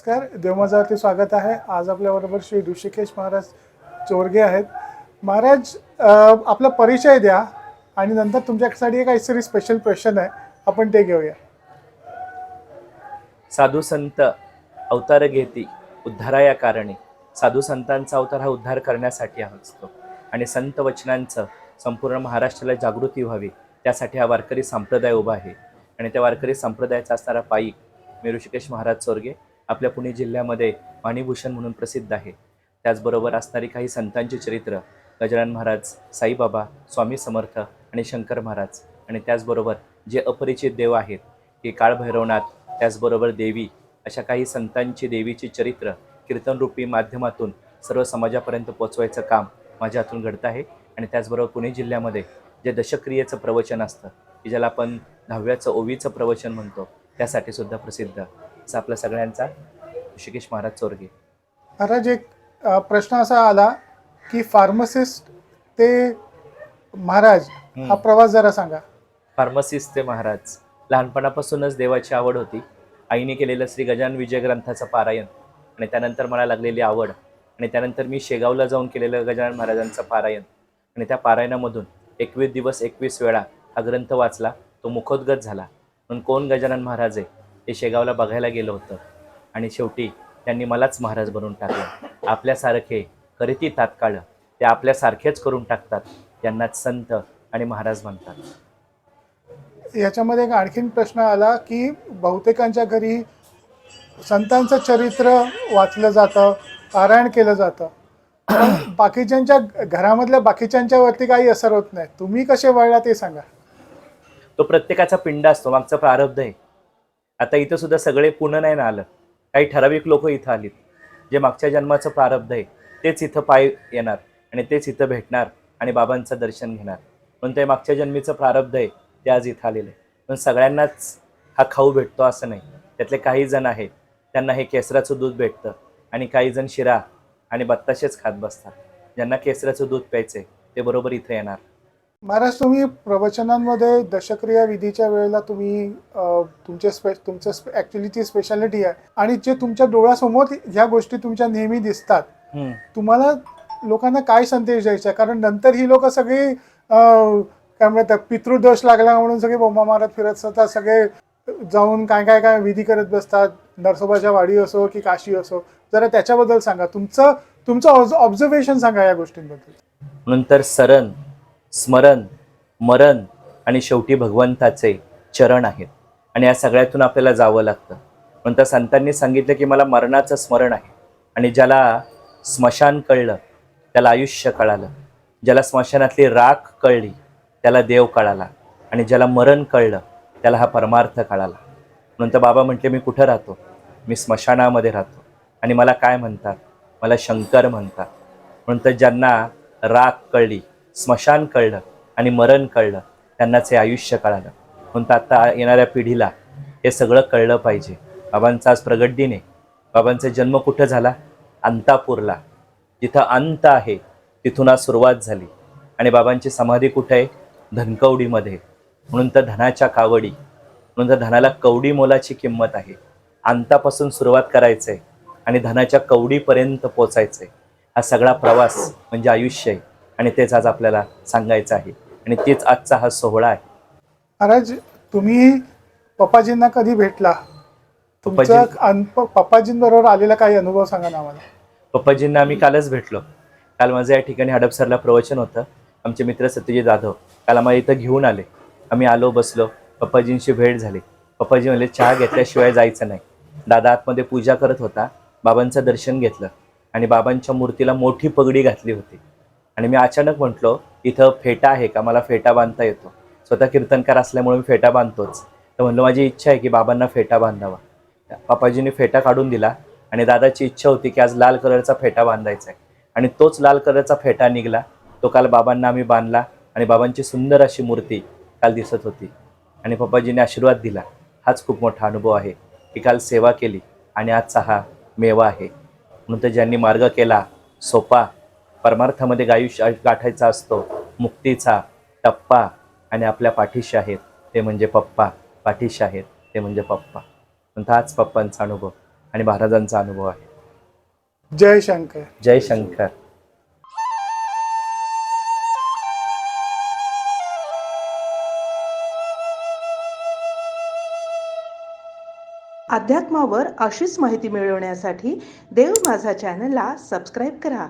नमस्कार, देवमाजावरती स्वागत आहे. आज आपल्याबरोबर श्री ऋषिकेश महाराज चोरगे आहेत. महाराज, आपला परिचय द्या आणि नंतर तुमच्यासाठी एक काहीतरी स्पेशल क्वेश्चन आहे, आपण ते घेऊया. साधू संत अवतार घेती उद्धाराया कारणे. साधू संतांचा अवतार हा उद्धार करण्यासाठी असतो आणि संत वचनांचं संपूर्ण महाराष्ट्राला जागृती व्हावी त्यासाठी हा वारकरी संप्रदाय उभा आहे. आणि त्या वारकरी संप्रदायाचा असणारा पायी मी ऋषिकेश महाराज चोरगे आपल्या पुणे जिल्ह्यामध्ये वाणीभूषण म्हणून प्रसिद्ध आहे. त्याचबरोबर असणारी काही संतांची चरित्र गजानन महाराज, साईबाबा, स्वामी समर्थ आणि शंकर महाराज, आणि त्याचबरोबर जे अपरिचित देव आहेत की काळभैरवनाथ, त्याचबरोबर देवी, अशा काही संतांची देवीची चरित्र कीर्तनरूपी माध्यमातून सर्व समाजापर्यंत पोचवायचं काम माझ्या हातून घडतं आहे. आणि त्याचबरोबर पुणे जिल्ह्यामध्ये जे दशक्रियेचं प्रवचन असतं की ज्याला आपण 10व्याचं ओवीचं प्रवचन म्हणतो त्यासाठी सुद्धा प्रसिद्ध असं आपला सगळ्यांचा ऋषिकेश महाराज चोरगे. महाराज, एक प्रश्न असा आला की फार्मसिस्ट ते महाराज हा प्रवास जरा सांगा. फार्मसिस्ट ते महाराज, लहानपणापासूनच देवाची आवड होती. आईने केलेलं श्री गजानन विजय ग्रंथाचं पारायण आणि त्यानंतर मला लागलेली आवड, आणि त्यानंतर मी शेगावला जाऊन केलेलं गजानन महाराजांचं पारायण, आणि त्या पारायणामधून 21 दिवस 21 वेळा हा ग्रंथ वाचला. तो मुखोद्गत झाला. म्हणून कोण गजानन महाराज आहे ते शेगावला बघायला गेलं होतं, आणि शेवटी त्यांनी मलाच महाराज बनवून टाकलं. आपल्यासारखे करीती तात्काळ ते आपल्यासारखेच करून टाकतात, यांनाच संत आणि महाराज म्हणतात. याच्यामध्ये एक आणखीन प्रश्न आला की बहुतेकांच्या घरी संतांचं चरित्र वाचलं जातं, पारायण केलं जातं, पण बाकीच्यांच्या घरामधल्या बाकीच्यांच्या वरती काही असर होत नाही. तुम्ही कसे वळला ते सांगा. तो प्रत्येकाचा पिंड असतो, मागचा प्रारब्ध आहे. आता इथं सुद्धा सगळे पुणे नाही ना आलं, काही ठराविक लोक इथं आलीत. जे मागच्या जन्माचं प्रारब्ध आहे तेच इथं पाय येणार आणि तेच इथं भेटणार आणि बाबांचं दर्शन घेणार. म्हणून ते मागच्या जन्मीचं प्रारब्ध आहे ते आज इथं आलेलं आहे. पण सगळ्यांनाच हा खाऊ भेटतो असं नाही. त्यातले काही जण आहेत त्यांना हे केसराचं दूध भेटतं, आणि काही जण शिरा आणि बत्ताशेच खात बसतात. ज्यांना केसराचं दूध प्यायचंय ते बरोबर इथं येणार. महाराज, तुम्ही प्रवचनांमध्ये दशक्रिया विधीच्या वेळेला तुम्ही तुमचं ॲक्च्युलीची स्पेशालिटी आहे, आणि जे तुमच्या डोळ्यासमोर ह्या गोष्टी तुमच्या नेहमी दिसतात, तुम्हाला लोकांना काय संदेश द्यायचा? कारण नंतर ही लोक सगळी काय म्हणतात, पितृदोष लागला म्हणून सगळे बोंबा मारत फिरत असतात, सगळे जाऊन काय काय काय विधी करत बसतात, नरसोबाच्या वाडी असो की काशी असो. जरा त्याच्याबद्दल सांगा, तुमचं ऑब्झर्वेशन सांगा या गोष्टींबद्दल. नंतर सरण, स्मरण, मरण आणि शेवटी भगवंताचे चरण आहेत, आणि या सगळ्यातून आपल्याला जावं लागतं. नंतर संतांनी सांगितलं की मला मरणाचं स्मरण आहे, आणि ज्याला स्मशान कळलं त्याला आयुष्य कळालं. ज्याला स्मशानातली राख कळली त्याला देव कळाला, आणि ज्याला मरण कळलं त्याला हा परमार्थ कळाला. नंतर बाबा म्हटले, मी कुठं राहतो? मी स्मशानामध्ये राहतो. आणि मला काय म्हणतात? मला शंकर म्हणतात. नंतर ज्यांना राख कळली, स्मशान कळलं आणि मरण कळलं त्यांनाच हे आयुष्य कळालं. म्हणून आता येणाऱ्या पिढीला हे सगळं कळलं पाहिजे. बाबांचा आज प्रगट दिन आहे. बाबांचा जन्म कुठं झाला? अंतापूरला. जिथं अंत आहे तिथून आज सुरुवात झाली. आणि बाबांची समाधी कुठे आहे? धनकवडीमध्ये. म्हणून तर धनाच्या कावडी, म्हणून तर धनाला कवडी मोलाची किंमत आहे. अंतापासून सुरुवात करायचंय आणि धनाच्या कवडीपर्यंत पोचायचंय. हा सगळा प्रवास म्हणजे आयुष्य आहे, आणि तेच आज आपल्याला सांगायचं आहे, आणि तेच आजचा हा सोहळा आहे. महाराज, तुम्ही पप्पाजींना कधी भेटला? पप्पाजींबरोबर आलेला काही अनुभव सांगा ना आम्हाला. पप्पाजींना आम्ही कालच भेटलो. काल माझं या ठिकाणी हडपसरला प्रवचन होतं. आमचे मित्र सत्यजित जाधव काल आम्हाला इथं घेऊन आले. आम्ही आलो, बसलो, पप्पाजींशी भेट झाली. पप्पाजी म्हणले चहा घेतल्याशिवाय जायचं नाही. दादा आतमध्ये पूजा करत होता, बाबांचं दर्शन घेतलं, आणि बाबांच्या मूर्तीला मोठी पगडी घातली होती. आणि मी अचानक म्हटलो, इथं फेटा आहे का? मला फेटा बांधता येतो. स्वतः कीर्तनकार असल्यामुळे मी फेटा बांधतोच. तर म्हणलं माझी इच्छा आहे की बाबांना फेटा बांधावा. पप्पाजींनी फेटा काढून दिला, आणि दादाची इच्छा होती की आज लाल कलरचा फेटा बांधायचा आहे, आणि तोच लाल कलरचा फेटा निघाला. तो काल बाबांना आम्ही बांधला, आणि बाबांची सुंदर अशी मूर्ती काल दिसत होती, आणि पप्पाजींनी आशीर्वाद दिला. हाच खूप मोठा अनुभव आहे की काल सेवा केली आणि आजचा हा मेवा आहे. म्हणून तर ज्यांनी मार्ग केला सोपा, परमार्थामध्ये आयुष्य गाठायचा असतो, मुक्तीचा टप्पा, आणि आपल्या पाठीशी आहेत ते म्हणजे पप्पा. पाठीशी आहेत ते म्हणजे पप्पा. म्हणून हाच पप्पांचा अनुभव. आणि महाराजांचा अनुभव आहे. जय शंकर. जय शंकर. अध्यात्मावर अशीच माहिती मिळवण्यासाठी देव माझा चॅनलला सबस्क्राईब करा